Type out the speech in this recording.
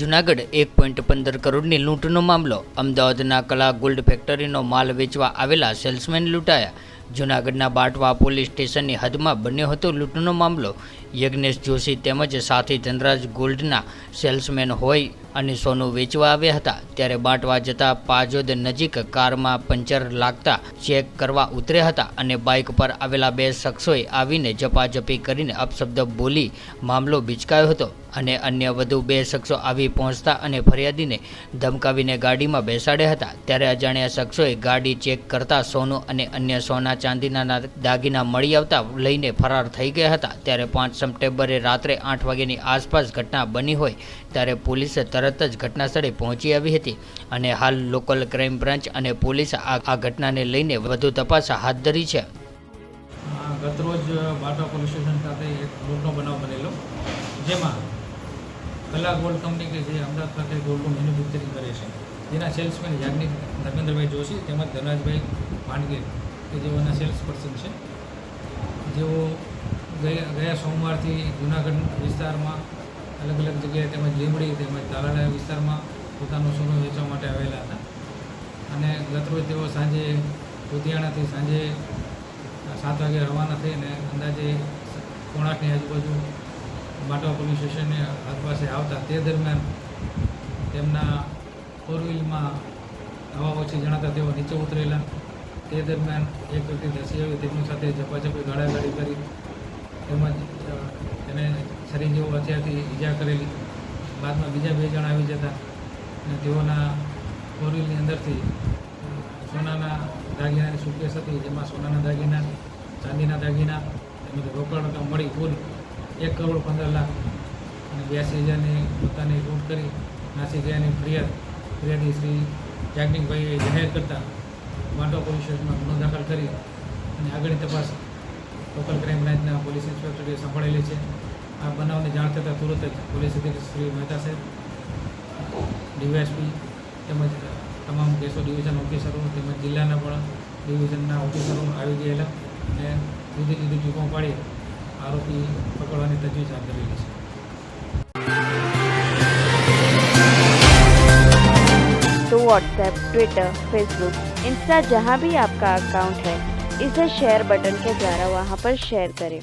જૂનાગઢ 1.15 કરોડની લૂંટનો મામલો। અમદાવાદના કલા ગોલ્ડ ફેક્ટરીનો માલ વેચવા આવેલા સેલ્સમેન લૂંટાયા। જૂનાગઢના બાટવા પોલીસ સ્ટેશનની હદમાં બન્યો હતો લૂંટનો મામલો। યજ્ઞેશ જોશી તેમજ સાથી ધનરાજ ગોલ્ડના સેલ્સમેન હોય અને સોનું વેચવા આવ્યા હતા। ત્યારે બાટવા જતા પાજોદ નજીક કારમાં પંચર લાગતા ચેક કરવા ઉતર્યા હતા અને બાઇક પર આવેલા બે શખ્સોએ આવીને ઝપાઝપી કરીને અપશબ્દ બોલી મામલો ભીચકાયો હતો અને અન્ય વધુ બે શખ્સો આવી પહોંચતા અને ફરિયાદીને ધમકાવીને ગાડીમાં બેસાડ્યા હતા। ત્યારે અજાણ્યા શખ્સોએ ગાડી ચેક કરતા સોનું અને અન્ય સોના ચાંદીના દાગીના મળી આવતા લઈને ફરાર થઈ ગયા હતા। ત્યારે 5 સપ્ટેમ્બરે રાત્રે 8 વાગ્યાની આસપાસ ઘટના બની હોય ત્યારે પોલીસે તરત જ ઘટના સ્થળે પહોંચી આવી હતી અને હાલ લોકલ ક્રાઇમ બ્રાન્ચ અને પોલીસ આ ઘટનાને લઈને વધુ તપાસ હાથ ધરી છે। ગતરોજ બાટવા પોલીસ સ્ટેશન ખાતે એક લૂંટનો બનાવ બનેલો, જેમાં કલા ગોલ્ડ કંપની કે જે અમદાવાદ ખાતે ગોલ્ડનું મેન્યુફેક્ચરિંગ કરે છે જેના સેલ્સમેન યાજ્ઞિક ધર્મેન્દ્રભાઈ જોશી તેમજ ધનરાજભાઈ માંડગીર કે જેઓના સેલ્સ પર્સન છે, જેઓ ગયા સોમવારથી જૂનાગઢ વિસ્તારમાં અલગ અલગ જગ્યાએ તેમજ લીંબડી તેમજ તાલાળા વિસ્તારમાં પોતાનું સોનું વેચવા માટે આવેલા હતા અને ગતરોજ તેઓ સાંજે લુધિયાણાથી સાંજે 7 વાગે રવાના થઈને અંદાજે 7:30ની આજુબાજુ બાટવા પોલીસ સ્ટેશનની હદ પાસે આવતા તે દરમિયાન તેમના ફોર વ્હીલમાં હવા ઓછી જણાતા તેઓ નીચે ઉતરેલા। તે દરમિયાન એક વ્યક્તિ ધસી આવી તેમની સાથે ઝપાઝપી ગાળાગાળી કરી તેમજ તેને શરીર જેવો હથિયારથી ઈજા કરેલી। બાદમાં બીજા 2 જણ આવી જતા અને તેઓના ફોર વ્હીલની અંદરથી સોનાના દાગીનાની સુટકેસ હતી, જેમાં સોનાના દાગીના, ચાંદીના દાગીના તેમજ રોકડ રકમ મળી કુલ 1,15,00,000 અને 82,000ની પોતાની લૂંટ કરી નાસી ગયાની ફરિયાદી શ્રી યાજ્ઞિકભાઈએ જાહેર કરતાં બાટવા પોલીસ સ્ટેશનમાં ગુનો દાખલ કરી અને આગળની તપાસ લોકલ ક્રાઇમ બ્રાન્ચના પોલીસ ઇન્સ્પેક્ટરે સંભાળેલી છે। આ બનાવની જાણ થતાં તુરંત જ પોલીસ અધિક્ષક શ્રી મહેતા સાહેબ, ડીવાયએસપી તેમજ તમામ કેસો ડિવિઝન ઓફિસરો તેમજ જિલ્લાના પણ ડિવિઝનના ઓફિસરો આવી ગયેલા અને જુદી જુદી ટીમો પાડી આરોપી પકડવાની તજવીજ હાથ ધરેલી છે। तो व्हाट्सएप, ट्विटर, फेसबुक, इंस्टा जहाँ भी आपका अकाउंट है, इसे शेयर बटन के द्वारा वहाँ पर शेयर करें।